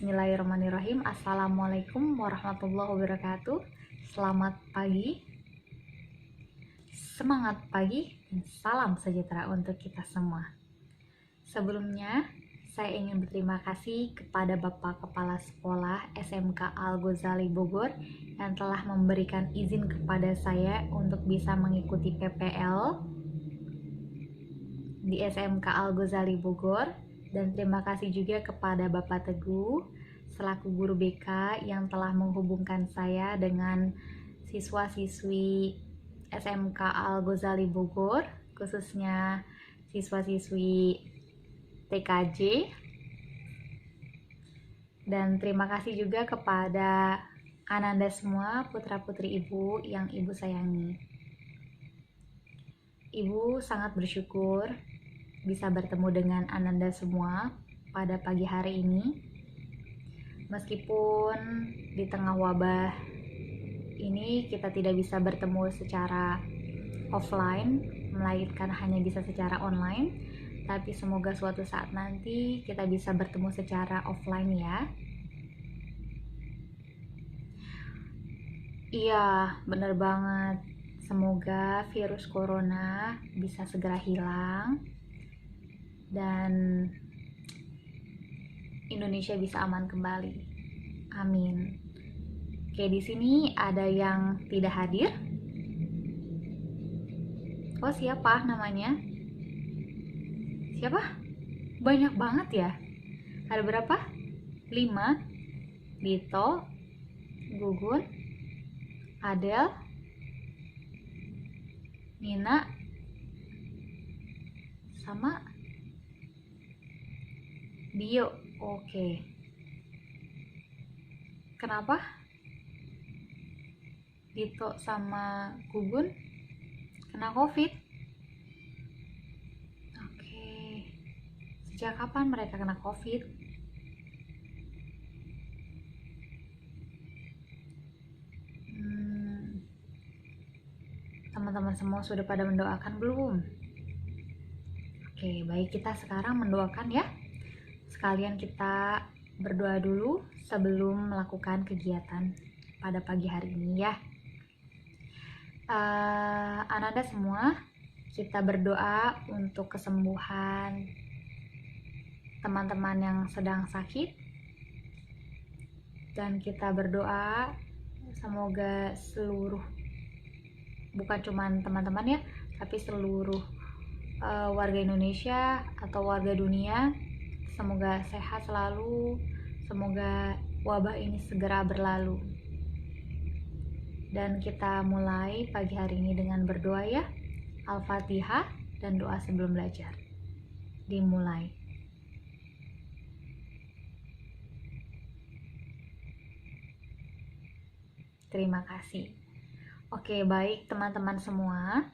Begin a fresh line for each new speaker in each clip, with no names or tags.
Bismillahirrahmanirrahim. Assalamualaikum warahmatullahi wabarakatuh. Selamat pagi, semangat pagi, dan salam sejahtera untuk kita semua. Sebelumnya, saya ingin berterima kasih kepada Bapak Kepala Sekolah SMK Al-Ghazali Bogor yang telah memberikan izin kepada saya untuk bisa mengikuti PPL di SMK Al-Ghazali Bogor. Dan terima kasih juga kepada Bapak Teguh selaku guru BK yang telah menghubungkan saya dengan siswa-siswi SMK Al-Ghazali Bogor, khususnya siswa-siswi TKJ. Dan terima kasih juga kepada Ananda semua, putra-putri Ibu yang Ibu sayangi. Ibu sangat bersyukur bisa bertemu dengan Ananda semua pada pagi hari ini. Meskipun di tengah wabah ini kita tidak bisa bertemu secara offline, melainkan hanya bisa secara online, tapi semoga suatu saat nanti kita bisa bertemu secara offline ya. Iya, bener banget. Semoga virus corona bisa segera hilang dan Indonesia bisa aman kembali. Amin. Oke, di sini ada yang tidak hadir. Oh, siapa namanya? Siapa? Banyak banget ya. Ada berapa? 5. Dito, Gugun, Adel, Nina, sama Dio. Oke. Kenapa Dito sama Gugun kena COVID? Oke. Sejak kapan mereka kena COVID? Teman-teman semua sudah pada mendoakan belum? Oke, baik, kita sekarang mendoakan ya. Sekalian kita berdoa dulu sebelum melakukan kegiatan pada pagi hari ini ya. Ananda semua, kita berdoa untuk kesembuhan teman-teman yang sedang sakit, dan kita berdoa semoga seluruh, bukan cuma teman-teman ya, tapi seluruh warga Indonesia atau warga dunia semoga sehat selalu, semoga wabah ini segera berlalu. Dan kita mulai pagi hari ini dengan berdoa ya. Al-Fatihah dan doa sebelum belajar. Dimulai. Terima kasih. Oke, baik teman-teman semua.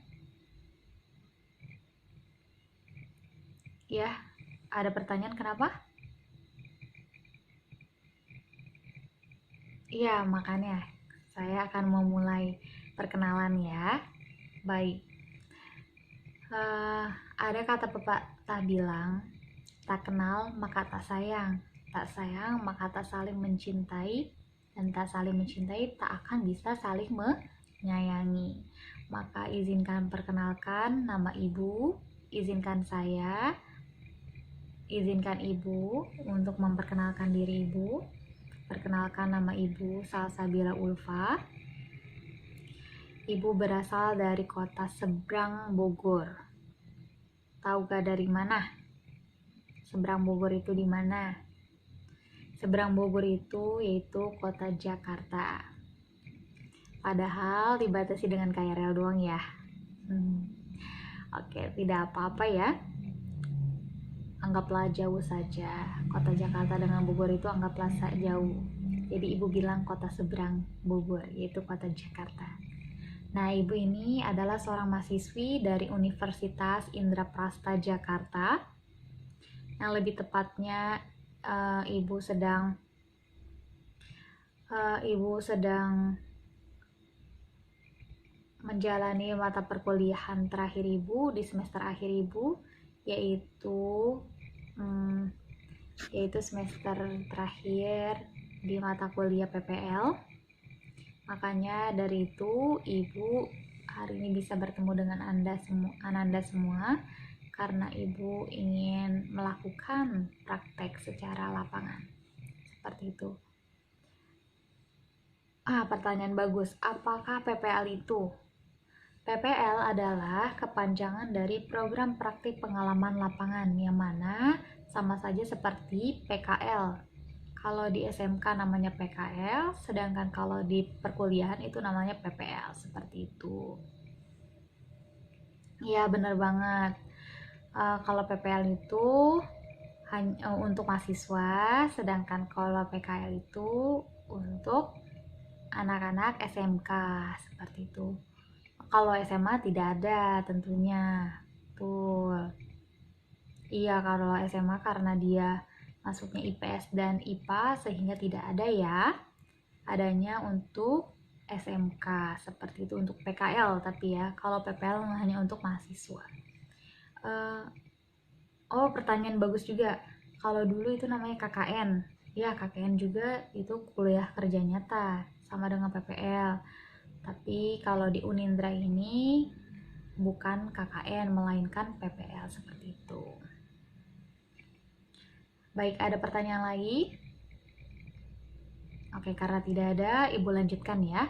Ya, ada pertanyaan kenapa? Iya, makanya saya akan memulai perkenalan ya. Baik. Ada kata pepatah bilang, tak kenal maka tak sayang maka tak saling mencintai, dan tak saling mencintai tak akan bisa saling menyayangi. Maka izinkan perkenalkan nama Ibu, izinkan Ibu untuk memperkenalkan diri Ibu. Perkenalkan, nama Ibu Salsabila Ulfa. Ibu berasal dari kota Seberang Bogor. Tahu gak dari mana? Seberang Bogor itu di mana? Seberang Bogor itu yaitu kota Jakarta. Padahal dibatasi dengan KRL doang ya. Oke, tidak apa-apa ya. Anggaplah jauh saja. Kota Jakarta dengan Bogor itu anggaplah jauh. Jadi Ibu bilang kota seberang Bogor, yaitu kota Jakarta. Nah, Ibu ini adalah seorang mahasiswi dari Universitas Indraprasta Jakarta. Yang lebih tepatnya Ibu sedang menjalani mata perkuliahan terakhir Ibu di semester akhir Ibu, yaitu yaitu semester terakhir di mata kuliah PPL. Makanya dari itu Ibu hari ini bisa bertemu dengan Ananda semua karena Ibu ingin melakukan praktek secara lapangan. Seperti itu. Pertanyaan bagus. Apakah PPL itu? PPL adalah kepanjangan dari program praktik pengalaman lapangan yang mana sama saja seperti PKL. Kalau di SMK namanya PKL, sedangkan kalau di perkuliahan itu namanya PPL, seperti itu. Ya, benar banget. Kalau PPL itu hanya untuk mahasiswa, sedangkan kalau PKL itu untuk anak-anak SMK, seperti itu. Kalau SMA tidak ada tentunya. Betul. Iya, kalau SMA karena dia masuknya IPS dan IPA sehingga tidak ada ya. Adanya untuk SMK seperti itu untuk PKL, tapi ya kalau PPL hanya untuk mahasiswa. Pertanyaan bagus juga. Kalau dulu itu namanya KKN. Ya, KKN juga itu kuliah kerja nyata sama dengan PPL. Tapi kalau di Unindra ini bukan KKN melainkan PPL seperti itu. Baik, ada pertanyaan lagi? Oke, karena tidak ada, Ibu lanjutkan ya.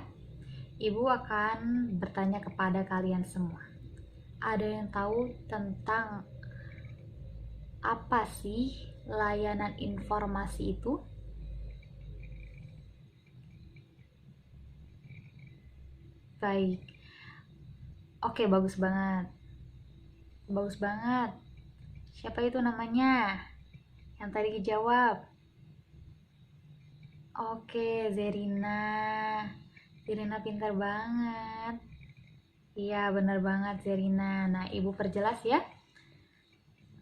Ibu akan bertanya kepada kalian semua. Ada yang tahu tentang apa sih layanan informasi itu? Baik. Oke, bagus banget. Bagus banget. Siapa itu namanya? Yang tadi dijawab. Oke, Zerina. Zerina pintar banget. Iya, benar banget Zerina. Nah, Ibu perjelas ya.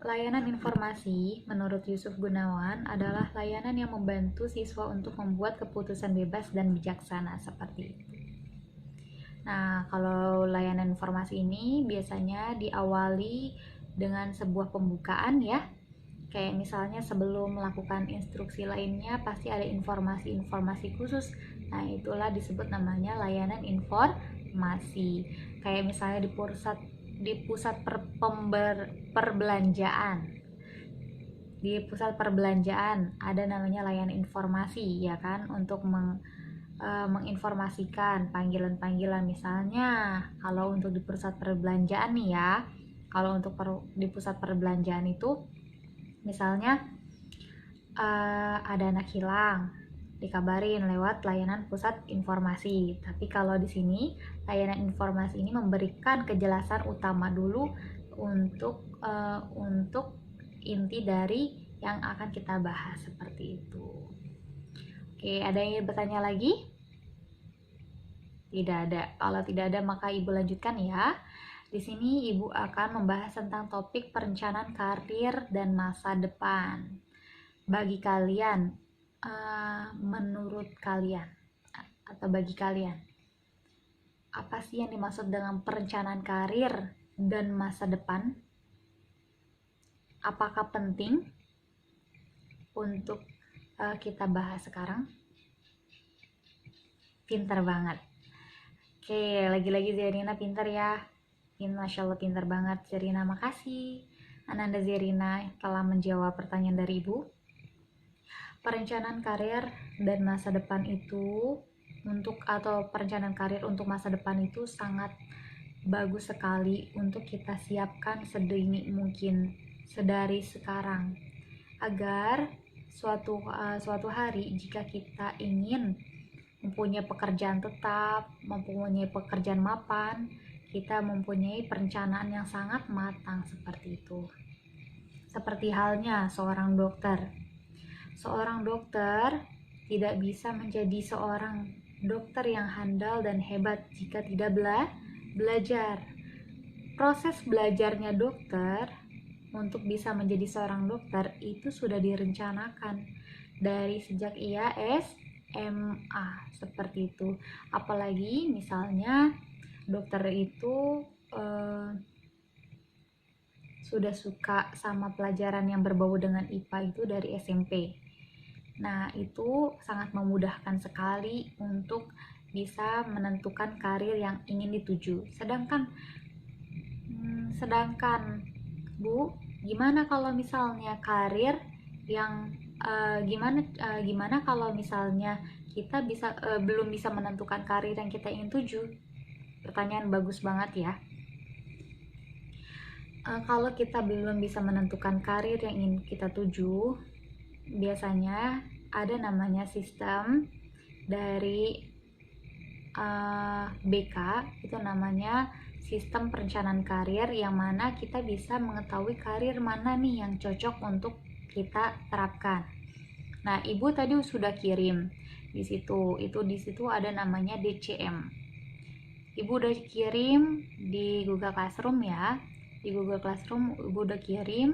Layanan informasi menurut Yusuf Gunawan adalah layanan yang membantu siswa untuk membuat keputusan bebas dan bijaksana seperti itu. Nah, kalau layanan informasi ini biasanya diawali dengan sebuah pembukaan ya. Kayak misalnya sebelum melakukan instruksi lainnya pasti ada informasi-informasi khusus. Nah, itulah disebut namanya layanan informasi. Kayak misalnya di pusat perbelanjaan. Di pusat perbelanjaan ada namanya layanan informasi ya kan untuk menginformasikan panggilan-panggilan, misalnya kalau untuk di pusat perbelanjaan nih ya, kalau untuk di pusat perbelanjaan itu misalnya ada anak hilang, dikabarin lewat layanan pusat informasi. Tapi kalau di sini layanan informasi ini memberikan kejelasan utama dulu untuk inti dari yang akan kita bahas seperti itu. Oke, ada yang ingin bertanya lagi? Tidak ada. Kalau tidak ada maka Ibu lanjutkan ya. Di sini Ibu akan membahas tentang topik perencanaan karir dan masa depan. Bagi kalian, menurut kalian atau bagi kalian, apa sih yang dimaksud dengan perencanaan karir dan masa depan? Apakah penting untuk kita bahas sekarang? Pintar banget. Oke, lagi-lagi Zerina pintar ya. Masya Allah pintar banget Zerina, makasih Ananda Zerina telah menjawab pertanyaan dari Ibu. Perencanaan karir dan masa depan itu perencanaan karir untuk masa depan itu sangat bagus sekali untuk kita siapkan sedini mungkin sedari sekarang agar suatu hari jika kita ingin mempunyai pekerjaan tetap, mempunyai pekerjaan mapan, kita mempunyai perencanaan yang sangat matang seperti itu. Seperti halnya seorang dokter. Seorang dokter tidak bisa menjadi seorang dokter yang handal dan hebat jika tidak belajar. Proses belajarnya dokter untuk bisa menjadi seorang dokter itu sudah direncanakan dari sejak ia SMA seperti itu. Apalagi misalnya dokter itu sudah suka sama pelajaran yang berbau dengan IPA itu dari SMP. Nah, itu sangat memudahkan sekali untuk bisa menentukan karir yang ingin dituju. Sedangkan Bu, gimana kalau misalnya karir yang gimana kalau misalnya kita belum bisa menentukan karir yang kita ingin tuju? Pertanyaan bagus banget ya. Kalau kita belum bisa menentukan karir yang ingin kita tuju, biasanya ada namanya sistem dari BK, itu namanya sistem perencanaan karir, yang mana kita bisa mengetahui karir mana nih yang cocok untuk kita terapkan. Nah, Ibu tadi sudah kirim di situ. Di situ ada namanya DCM. Ibu udah kirim di Google Classroom ya. Di Google Classroom Ibu udah kirim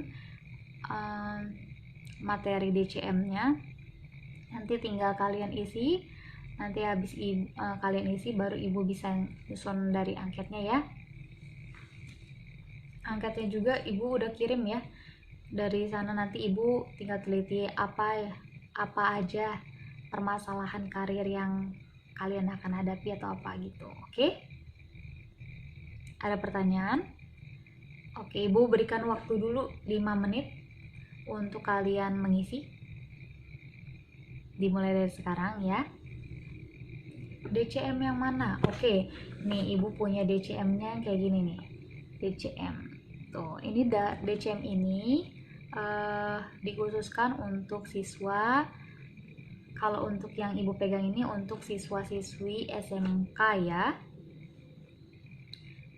materi DCM-nya. Nanti tinggal kalian isi. Nanti habis kalian isi baru Ibu bisa nyusun dari angketnya ya. Angketnya juga Ibu udah kirim ya. Dari sana nanti Ibu tinggal teliti apa aja permasalahan karir yang kalian akan hadapi atau apa gitu. Oke? Ada pertanyaan? Oke, Ibu berikan waktu dulu 5 menit untuk kalian mengisi. Dimulai dari sekarang ya. DCM yang mana? Oke, nih Ibu punya DCM-nya kayak gini nih. DCM. Tuh, ini DCM ini dikhususkan untuk siswa. Kalau untuk yang Ibu pegang ini untuk siswa-siswi SMK ya.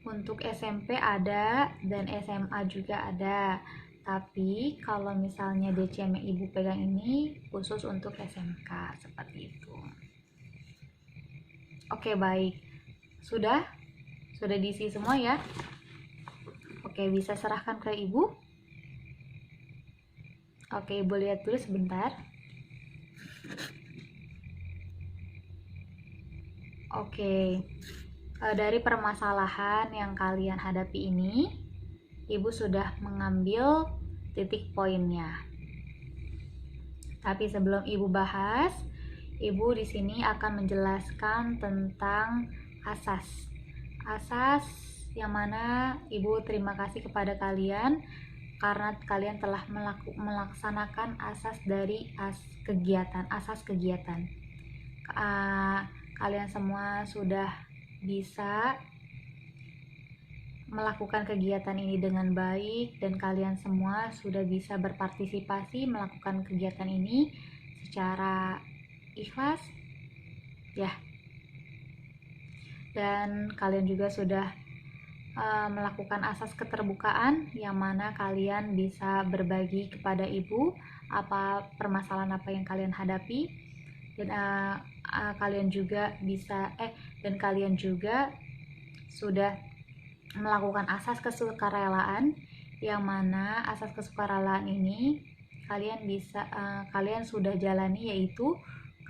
Untuk SMP ada dan SMA juga ada. Tapi kalau misalnya DCM yang Ibu pegang ini khusus untuk SMK, seperti itu. Oke, baik. Sudah diisi semua ya. Oke, bisa serahkan ke Ibu. Oke, Ibu lihat dulu sebentar. Oke, dari permasalahan yang kalian hadapi ini, Ibu sudah mengambil titik poinnya. Tapi sebelum Ibu bahas, Ibu di sini akan menjelaskan tentang asas yang mana Ibu terima kasih kepada kalian karena kalian telah melaksanakan asas dari asas kegiatan. Kalian semua sudah bisa melakukan kegiatan ini dengan baik dan kalian semua sudah bisa berpartisipasi melakukan kegiatan ini secara ikhlas ya, dan kalian juga sudah melakukan asas keterbukaan yang mana kalian bisa berbagi kepada Ibu apa permasalahan apa yang kalian hadapi, dan kalian juga sudah melakukan asas kesukarelaan, yang mana asas kesukarelaan ini kalian sudah jalani, yaitu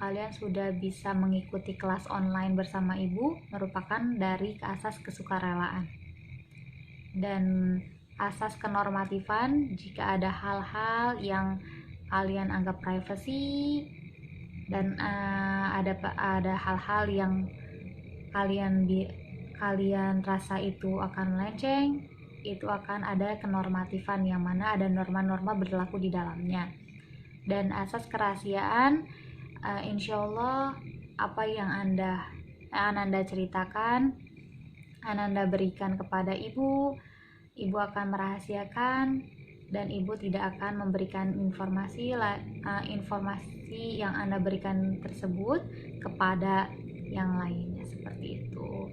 kalian sudah bisa mengikuti kelas online bersama Ibu merupakan dari asas kesukarelaan. Dan asas kenormatifan, jika ada hal-hal yang kalian anggap privasi dan ada hal-hal yang kalian rasa itu akan melenceng, itu akan ada kenormatifan yang mana ada norma-norma berlaku di dalamnya. Dan asas kerahasiaan, insya Allah apa yang Ananda ceritakan, Ananda berikan kepada Ibu akan merahasiakan dan Ibu tidak akan memberikan informasi yang Anda berikan tersebut kepada yang lainnya, seperti itu.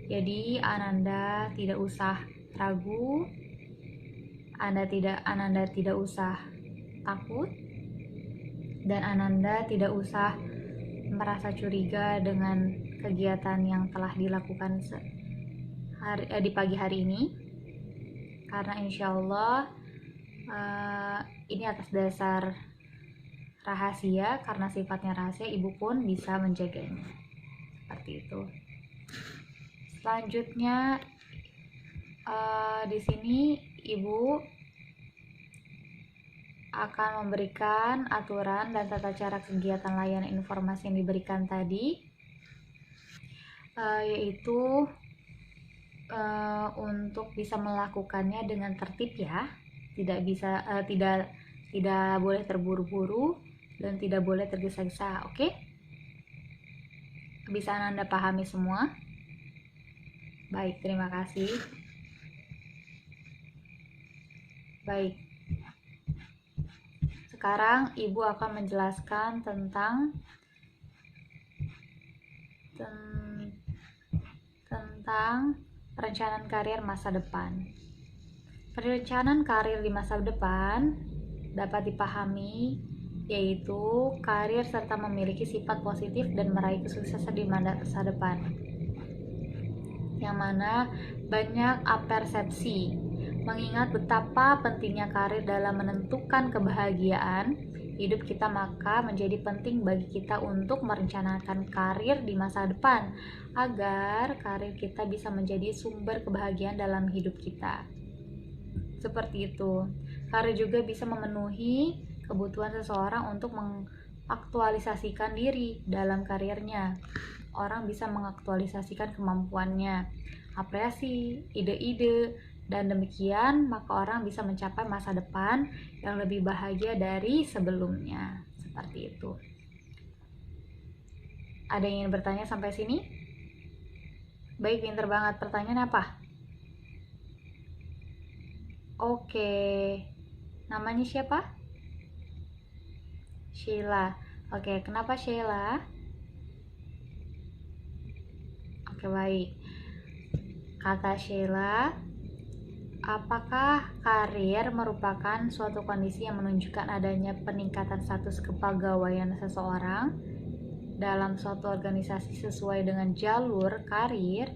Jadi Ananda tidak usah ragu, Ananda tidak usah takut, dan Ananda tidak usah merasa curiga dengan kegiatan yang telah dilakukan di pagi hari ini, karena insya Allah ini atas dasar rahasia, karena sifatnya rahasia Ibu pun bisa menjaganya, seperti itu. Selanjutnya di sini Ibu akan memberikan aturan dan tata cara kegiatan layanan informasi yang diberikan tadi, yaitu untuk bisa melakukannya dengan tertib ya, tidak boleh terburu-buru dan tidak boleh tergesa-gesa. Oke? Bisa Anda pahami semua? Baik, terima kasih. Baik. Sekarang Ibu akan menjelaskan tentang perencanaan karir masa depan. Perencanaan karir di masa depan dapat dipahami yaitu karir serta memiliki sifat positif dan meraih kesuksesan di masa depan, yang mana banyak apersepsi mengingat betapa pentingnya karir dalam menentukan kebahagiaan hidup kita, maka menjadi penting bagi kita untuk merencanakan karir di masa depan agar karir kita bisa menjadi sumber kebahagiaan dalam hidup kita. Seperti itu. Karir juga bisa memenuhi kebutuhan seseorang untuk mengaktualisasikan diri dalam karirnya. Orang bisa mengaktualisasikan kemampuannya, apresiasi, ide-ide, dan demikian maka orang bisa mencapai masa depan yang lebih bahagia dari sebelumnya. Seperti itu. Ada yang ingin bertanya sampai sini? Baik, pinter banget. Pertanyaan apa? Oke. Namanya siapa? Sheila. Oke, kenapa Sheila? Oke, baik. Kata Sheila, apakah karir merupakan suatu kondisi yang menunjukkan adanya peningkatan status kepegawaian seseorang dalam suatu organisasi sesuai dengan jalur karir?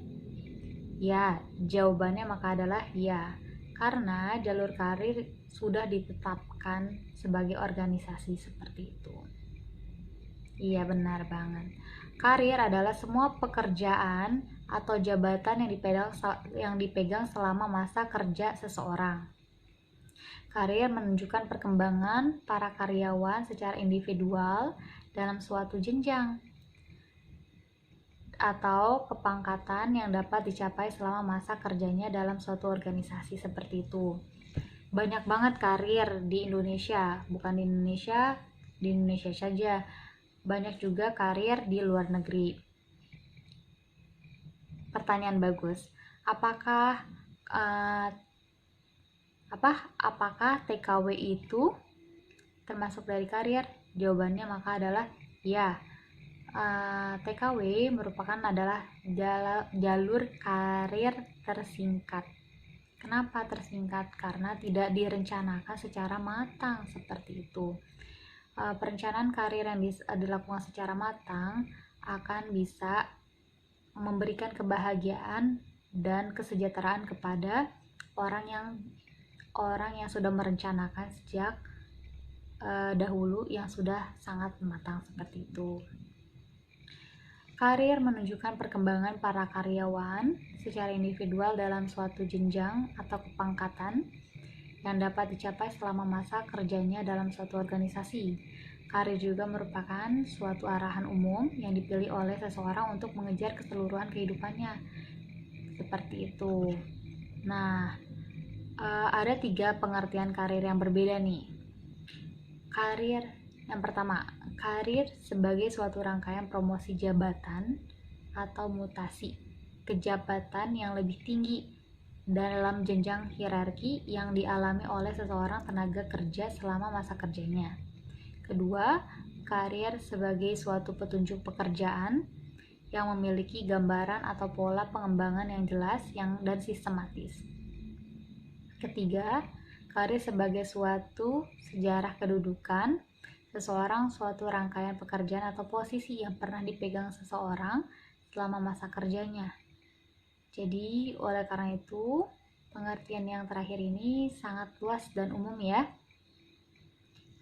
Ya, jawabannya maka adalah ya, karena jalur karir sudah ditetapkan sebagai organisasi seperti itu. Iya, benar banget. Karir adalah semua pekerjaan atau jabatan yang dipegang selama masa kerja seseorang. Karir menunjukkan perkembangan para karyawan secara individual dalam suatu jenjang atau kepangkatan yang dapat dicapai selama masa kerjanya dalam suatu organisasi seperti itu. Banyak banget karir di Indonesia, bukan di Indonesia saja. Banyak juga karir di luar negeri. Pertanyaan bagus. Apakah TKW itu termasuk dari karir? Jawabannya maka adalah ya. TKW merupakan adalah jalur karir tersingkat. Kenapa tersingkat? Karena tidak direncanakan secara matang seperti itu. Perencanaan karir yang dilakukan secara matang akan bisa memberikan kebahagiaan dan kesejahteraan kepada orang yang sudah merencanakan sejak dahulu, yang sudah sangat matang seperti itu. Karir menunjukkan perkembangan para karyawan secara individual dalam suatu jenjang atau kepangkatan yang dapat dicapai selama masa kerjanya dalam suatu organisasi. Karir juga merupakan suatu arahan umum yang dipilih oleh seseorang untuk mengejar keseluruhan kehidupannya. Seperti itu. Nah, ada 3 pengertian karir yang berbeda nih. Karir yang pertama, karir sebagai suatu rangkaian promosi jabatan atau mutasi ke jabatan yang lebih tinggi dalam jenjang hierarki yang dialami oleh seseorang tenaga kerja selama masa kerjanya. Kedua, karir sebagai suatu petunjuk pekerjaan yang memiliki gambaran atau pola pengembangan yang jelas dan sistematis. Ketiga, karir sebagai suatu sejarah kedudukan seseorang, suatu rangkaian pekerjaan atau posisi yang pernah dipegang seseorang selama masa kerjanya. Jadi, oleh karena itu, pengertian yang terakhir ini sangat luas dan umum ya.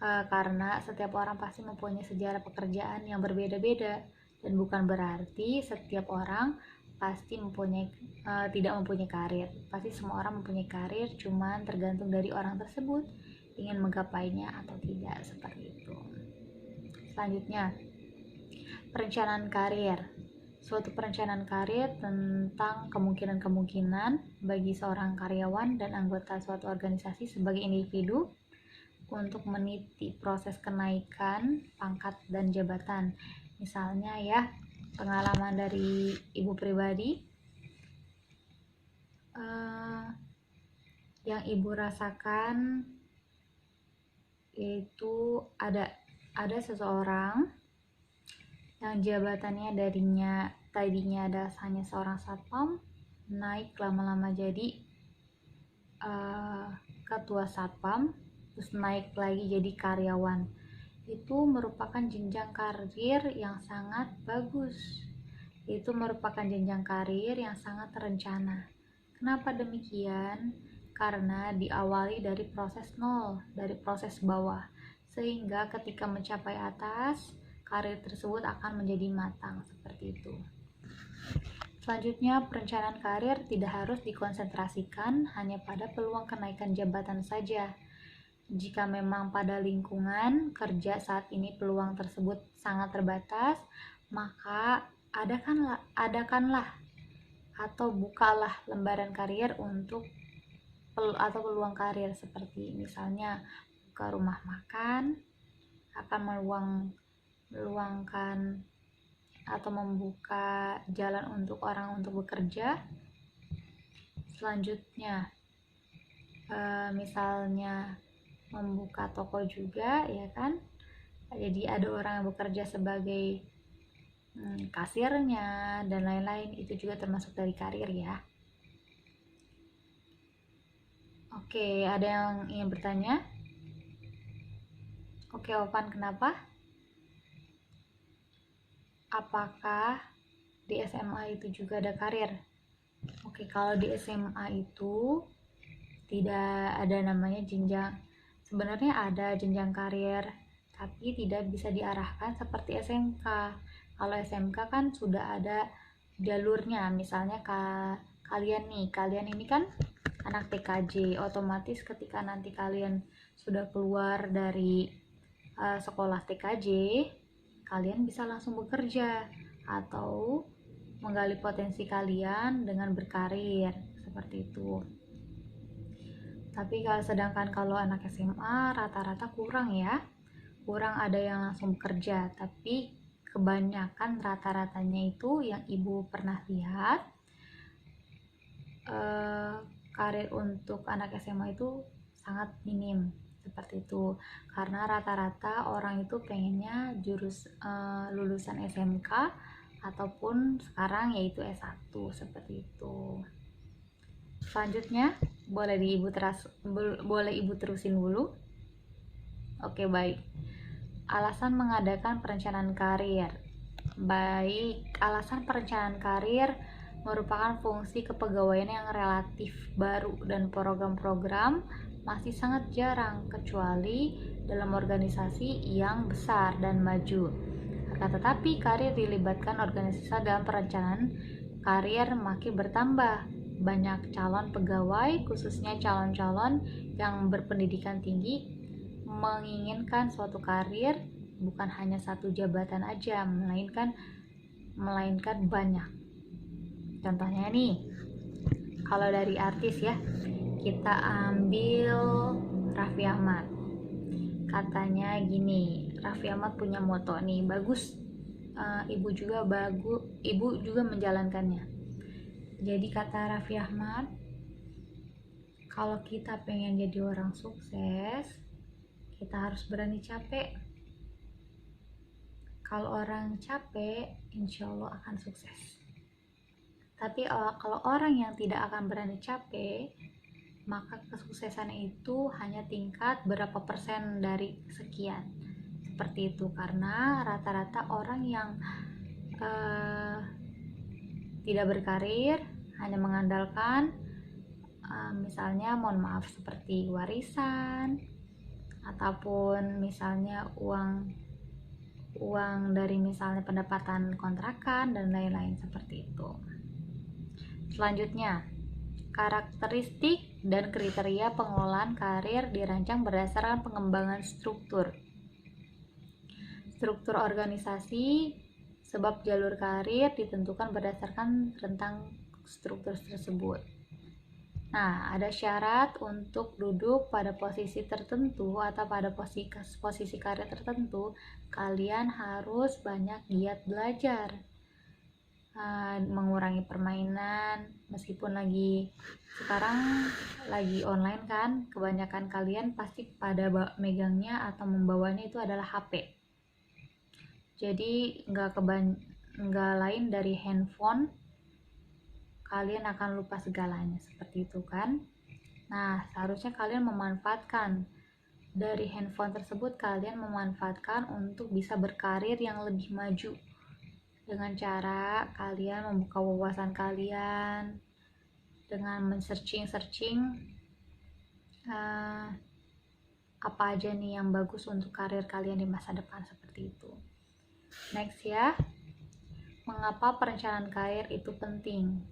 Karena setiap orang pasti mempunyai sejarah pekerjaan yang berbeda-beda, dan bukan berarti setiap orang pasti tidak mempunyai karir. Pasti semua orang mempunyai karir, cuman tergantung dari orang tersebut ingin menggapainya atau tidak, seperti itu. Selanjutnya, perencanaan karir. Suatu perencanaan karir tentang kemungkinan-kemungkinan bagi seorang karyawan dan anggota suatu organisasi sebagai individu untuk meniti proses kenaikan pangkat dan jabatan. Misalnya ya, pengalaman dari ibu pribadi, yang ibu rasakan yaitu ada seseorang yang jabatannya tadinya hanya seorang satpam, naik lama-lama jadi ketua satpam, terus naik lagi jadi karyawan. Itu merupakan jenjang karir yang sangat bagus. Itu merupakan jenjang karir yang sangat terencana. Kenapa demikian? Karena diawali dari proses nol, dari proses bawah, sehingga ketika mencapai atas, karir tersebut akan menjadi matang, seperti itu. Selanjutnya, perencanaan karir tidak harus dikonsentrasikan hanya pada peluang kenaikan jabatan saja. Jika memang pada lingkungan kerja saat ini peluang tersebut sangat terbatas, maka adakanlah atau bukalah lembaran karir atau peluang karir, seperti misalnya buka rumah makan, akan meluangkan atau membuka jalan untuk orang untuk bekerja. Selanjutnya, misalnya membuka toko juga, ya kan? Jadi ada orang yang bekerja sebagai kasirnya dan lain-lain, itu juga termasuk dari karir ya. Oke, ada yang ingin bertanya? Oke, Ovan, kenapa? Apakah di SMA itu juga ada karir? Oke, kalau di SMA itu tidak ada namanya jenjang. Sebenarnya ada jenjang karir, tapi tidak bisa diarahkan seperti SMK. Kalau SMK kan sudah ada jalurnya. Misalnya kalian ini kan anak TKJ, otomatis ketika nanti kalian sudah keluar dari sekolah TKJ, kalian bisa langsung bekerja atau menggali potensi kalian dengan berkarir, seperti itu. Tapi sedangkan kalau anak SMA rata-rata kurang ada yang langsung bekerja, tapi kebanyakan rata-ratanya itu yang ibu pernah lihat, karir untuk anak SMA itu sangat minim, seperti itu. Karena rata-rata orang itu pengennya lulusan SMK ataupun sekarang yaitu S1, seperti itu. Selanjutnya boleh ibu terusin dulu. Oke, baik. Alasan mengadakan perencanaan karir. Baik, alasan perencanaan karir merupakan fungsi kepegawaian yang relatif baru dan program-program masih sangat jarang, kecuali dalam organisasi yang besar dan maju. Akan tetapi karir dilibatkan organisasi dalam perencanaan karir makin bertambah. Banyak calon pegawai, khususnya calon-calon yang berpendidikan tinggi, menginginkan suatu karir bukan hanya satu jabatan aja, melainkan banyak. Contohnya nih, kalau dari artis ya, kita ambil Raffi Ahmad. Katanya gini, Raffi Ahmad punya moto nih, bagus. Ibu juga menjalankannya. Jadi kata Raffi Ahmad, kalau kita pengen jadi orang sukses, kita harus berani capek. Kalau orang capek, insya Allah akan sukses. Tapi kalau orang yang tidak akan berani capek, maka kesuksesannya itu hanya tingkat berapa persen dari sekian. Seperti itu, karena rata-rata orang yang tidak berkarir, hanya mengandalkan misalnya seperti warisan ataupun misalnya uang dari misalnya pendapatan kontrakan dan lain-lain, seperti itu. Selanjutnya, karakteristik dan kriteria pengelolaan karir dirancang berdasarkan pengembangan struktur organisasi, sebab jalur karir ditentukan berdasarkan rentang struktur tersebut. Nah, ada syarat untuk duduk pada posisi tertentu atau pada posisi karir tertentu, kalian harus banyak giat belajar, mengurangi permainan, meskipun sekarang lagi online kan, kebanyakan kalian pasti pada megangnya atau membawanya itu adalah HP. Jadi nggak lain dari handphone, kalian akan lupa segalanya, seperti itu kan. Nah, seharusnya kalian memanfaatkan dari handphone tersebut, kalian memanfaatkan untuk bisa berkarir yang lebih maju dengan cara kalian membuka wawasan kalian dengan men-searching apa aja nih yang bagus untuk karir kalian di masa depan, seperti itu. Next ya, mengapa perencanaan karir itu penting?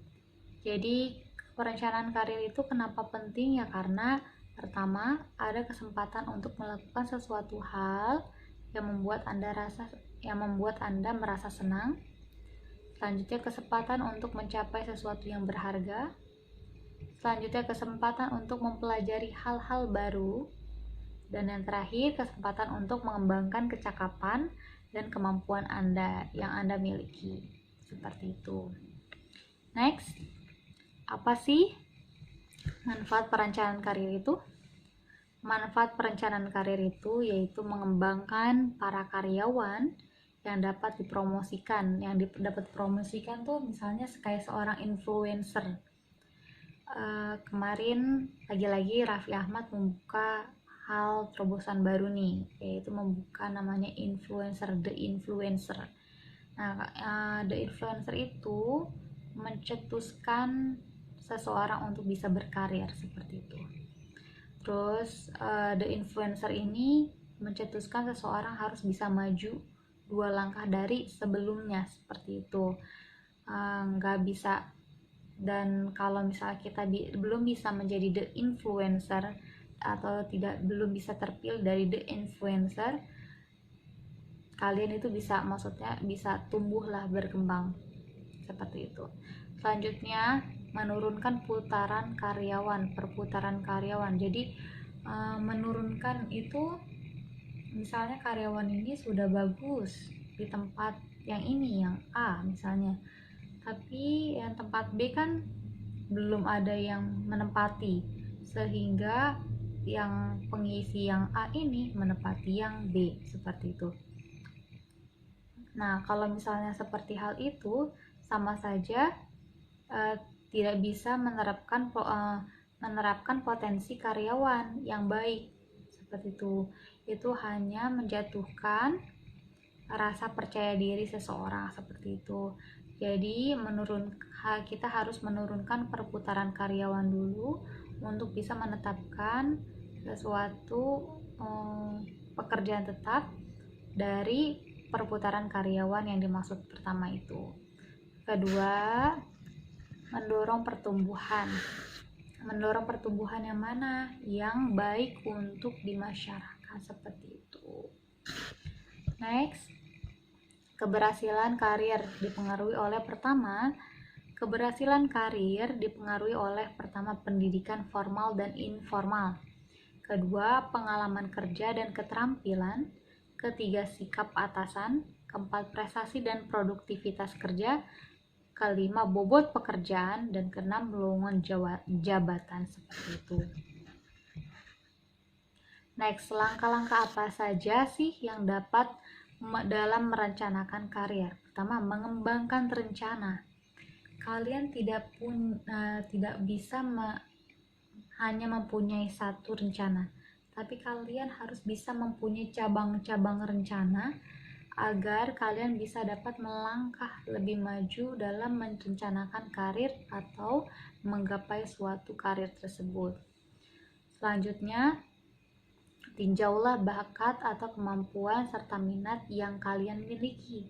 Jadi perencanaan karir itu kenapa penting ya? Karena pertama, ada kesempatan untuk melakukan sesuatu hal yang membuat Anda merasa senang. Selanjutnya, kesempatan untuk mencapai sesuatu yang berharga. Selanjutnya, kesempatan untuk mempelajari hal-hal baru. Dan yang terakhir, kesempatan untuk mengembangkan kecakapan dan kemampuan Anda yang Anda miliki. Seperti itu. Next, apa sih manfaat perencanaan karir itu? Manfaat perencanaan karir itu yaitu mengembangkan para karyawan yang dapat dipromosikan. Yang dapat dipromosikan tuh misalnya kayak seorang influencer. Kemarin lagi-lagi Raffi Ahmad membuka hal terobosan baru nih, yaitu membuka namanya The Influencer. Nah, The Influencer itu mencetuskan seseorang untuk bisa berkarir, seperti itu. Terus The Influencer ini mencetuskan seseorang harus bisa maju 2 langkah dari sebelumnya, seperti itu. Nggak bisa, dan kalau misalnya kita belum bisa menjadi The Influencer atau belum bisa terpilih dari The Influencer, kalian itu bisa tumbuhlah, berkembang, seperti itu. Selanjutnya, menurunkan perputaran karyawan. Jadi menurunkan itu, misalnya karyawan ini sudah bagus di tempat yang ini, yang A misalnya, tapi yang tempat B kan belum ada yang menempati, sehingga yang pengisi yang A ini menempati yang B, seperti itu. Nah, kalau misalnya seperti hal itu, sama saja tidak bisa menerapkan potensi karyawan yang baik, seperti itu. Itu hanya menjatuhkan rasa percaya diri seseorang, seperti itu. Jadi kita harus menurunkan perputaran karyawan dulu untuk bisa menetapkan sesuatu pekerjaan tetap dari perputaran karyawan yang dimaksud pertama itu. Kedua, mendorong pertumbuhan yang mana? Yang baik untuk di masyarakat, seperti itu. Next, keberhasilan karir dipengaruhi oleh pendidikan formal dan informal. Kedua, pengalaman kerja dan keterampilan. Ketiga, sikap atasan. Keempat, prestasi dan produktivitas kerja. Kelima, bobot pekerjaan. Dan keenam, lowongan jabatan, seperti itu. Next, langkah-langkah apa saja sih yang dapat dalam merencanakan karir? Pertama, mengembangkan rencana. Kalian tidak bisa hanya mempunyai satu rencana, tapi kalian harus bisa mempunyai cabang-cabang rencana agar kalian bisa dapat melangkah lebih maju dalam merencanakan karir atau menggapai suatu karir tersebut. Selanjutnya, tinjaulah bakat atau kemampuan serta minat yang kalian miliki.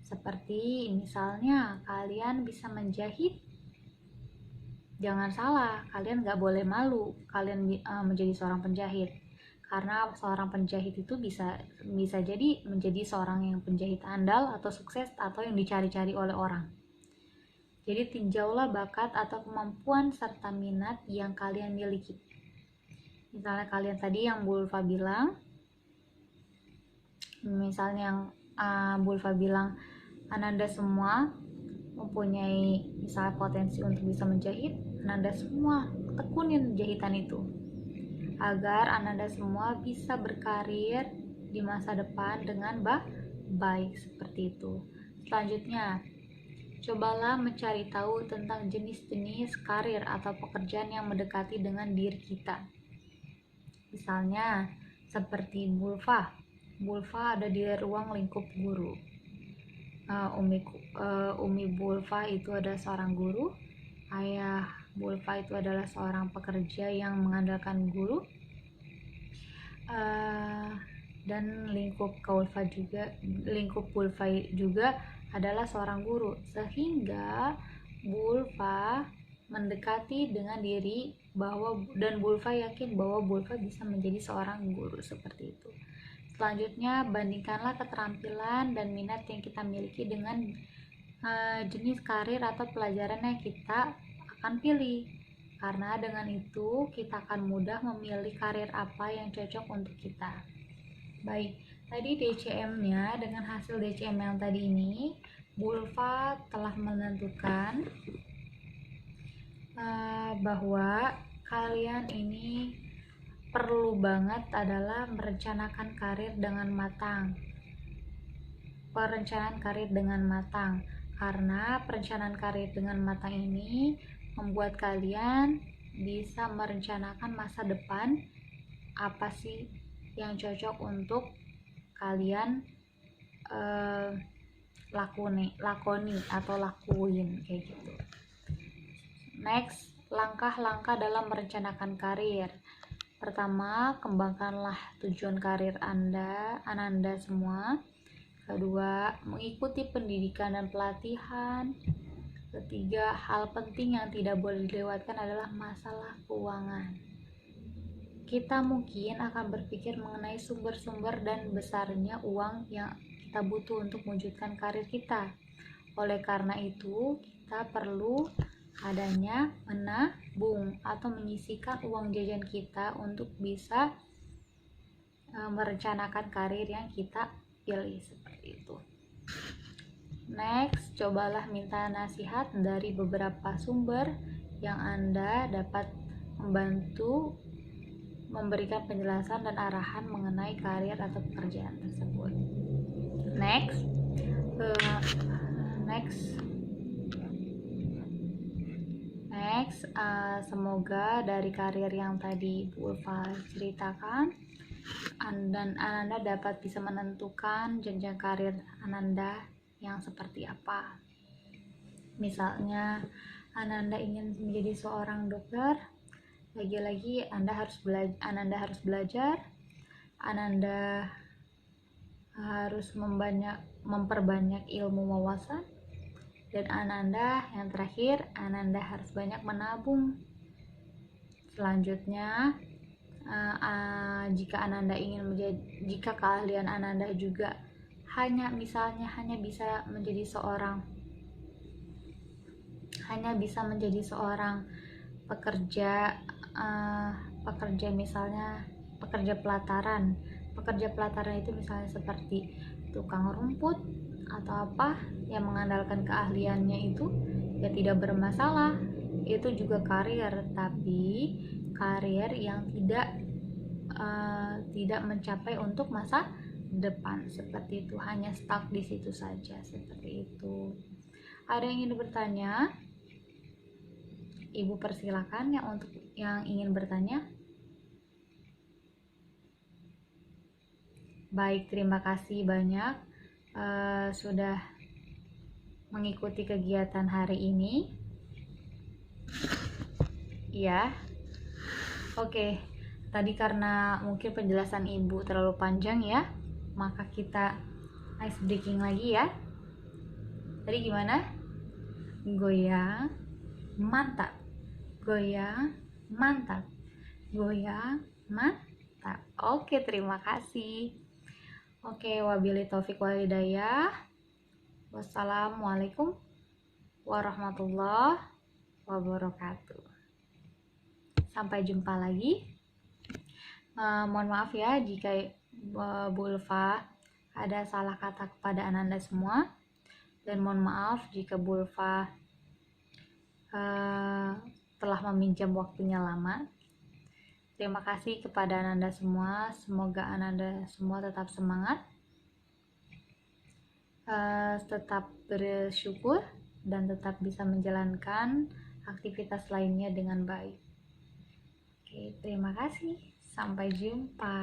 Seperti misalnya kalian bisa menjahit, Jangan salah, kalian nggak boleh malu kalian menjadi seorang penjahit, karena seorang penjahit itu bisa jadi menjadi seorang yang penjahit andal atau sukses atau yang dicari-cari oleh orang. Jadi tinjaulah bakat atau kemampuan serta minat yang kalian miliki. Misalnya kalian tadi yang Bulfa bilang, Ananda semua mempunyai misalnya potensi untuk bisa menjahit. Ananda semua tekunin jahitan itu agar Ananda semua bisa berkarir di masa depan dengan baik seperti itu. Selanjutnya, cobalah mencari tahu tentang jenis-jenis karir atau pekerjaan yang mendekati dengan diri kita. Misalnya seperti Bulfa ada di ruang lingkup guru. Umi Bulfa itu adalah seorang guru. Ayah Bulfa itu adalah seorang pekerja yang mengandalkan guru. Dan lingkup Bulfa juga adalah seorang guru, sehingga Bulfa mendekati dengan diri dan Bulfa yakin bahwa Bulfa bisa menjadi seorang guru seperti itu. Selanjutnya, bandingkanlah keterampilan dan minat yang kita miliki dengan jenis karir atau pelajaran yang kita akan pilih. Karena dengan itu kita akan mudah memilih karir apa yang cocok untuk kita. Baik, tadi DCM-nya, dengan hasil DCM yang tadi ini, Bulfa telah menentukan bahwa kalian ini perlu banget adalah merencanakan karir dengan matang. Perencanaan karir dengan matang, karena perencanaan karir dengan matang ini membuat kalian bisa merencanakan masa depan apa sih yang cocok untuk kalian lakoni atau lakuin kayak gitu. Next, langkah-langkah dalam merencanakan karir. Pertama, kembangkanlah tujuan karir Ananda semua. Kedua, mengikuti pendidikan dan pelatihan. Ketiga, hal penting yang tidak boleh dilewatkan adalah masalah keuangan. Kita mungkin akan berpikir mengenai sumber-sumber dan besarnya uang yang kita butuh untuk mewujudkan karir kita. Oleh karena itu, kita perlu adanya menabung atau menyisihkan uang jajan kita untuk bisa merencanakan karir yang kita pilih seperti itu. Next, cobalah minta nasihat dari beberapa sumber yang Anda dapat membantu memberikan penjelasan dan arahan mengenai karir atau pekerjaan tersebut. Next, semoga dari karir yang tadi Bu Ulfa ceritakan dan Ananda dapat bisa menentukan jenjang karir Ananda yang seperti apa. Misalnya Ananda ingin menjadi seorang dokter, lagi-lagi Ananda harus belajar, Ananda harus memperbanyak ilmu wawasan, dan Ananda yang terakhir, Ananda harus banyak menabung. Selanjutnya, jika keahlian Ananda juga hanya bisa menjadi seorang pekerja misalnya pekerja pelataran itu misalnya seperti tukang rumput atau apa yang mengandalkan keahliannya itu ya tidak bermasalah, itu juga karir, tapi karir yang tidak mencapai untuk masa depan seperti itu, hanya stuck di situ saja seperti itu. Ada yang ingin bertanya? Ibu persilakan yang ingin bertanya. Baik, terima kasih banyak sudah mengikuti kegiatan hari ini. Ya, oke. Tadi karena mungkin penjelasan Ibu terlalu panjang ya, maka kita ice breaking lagi ya. Tadi gimana? Goyang, mantap. goyang, mantap. Goyang, mantap. Oke, terima kasih. Oke, wabillahi taufik wal hidayah. Wassalamualaikum warahmatullahi wabarakatuh. Sampai jumpa lagi. Mohon maaf ya jika Bu Ulfa ada salah kata kepada Ananda semua, dan mohon maaf jika Bu Ulfa telah meminjam waktunya lama. Terima kasih kepada Ananda semua. Semoga Ananda semua tetap semangat, tetap bersyukur, dan tetap bisa menjalankan aktivitas lainnya dengan baik. Oke, terima kasih. Sampai jumpa.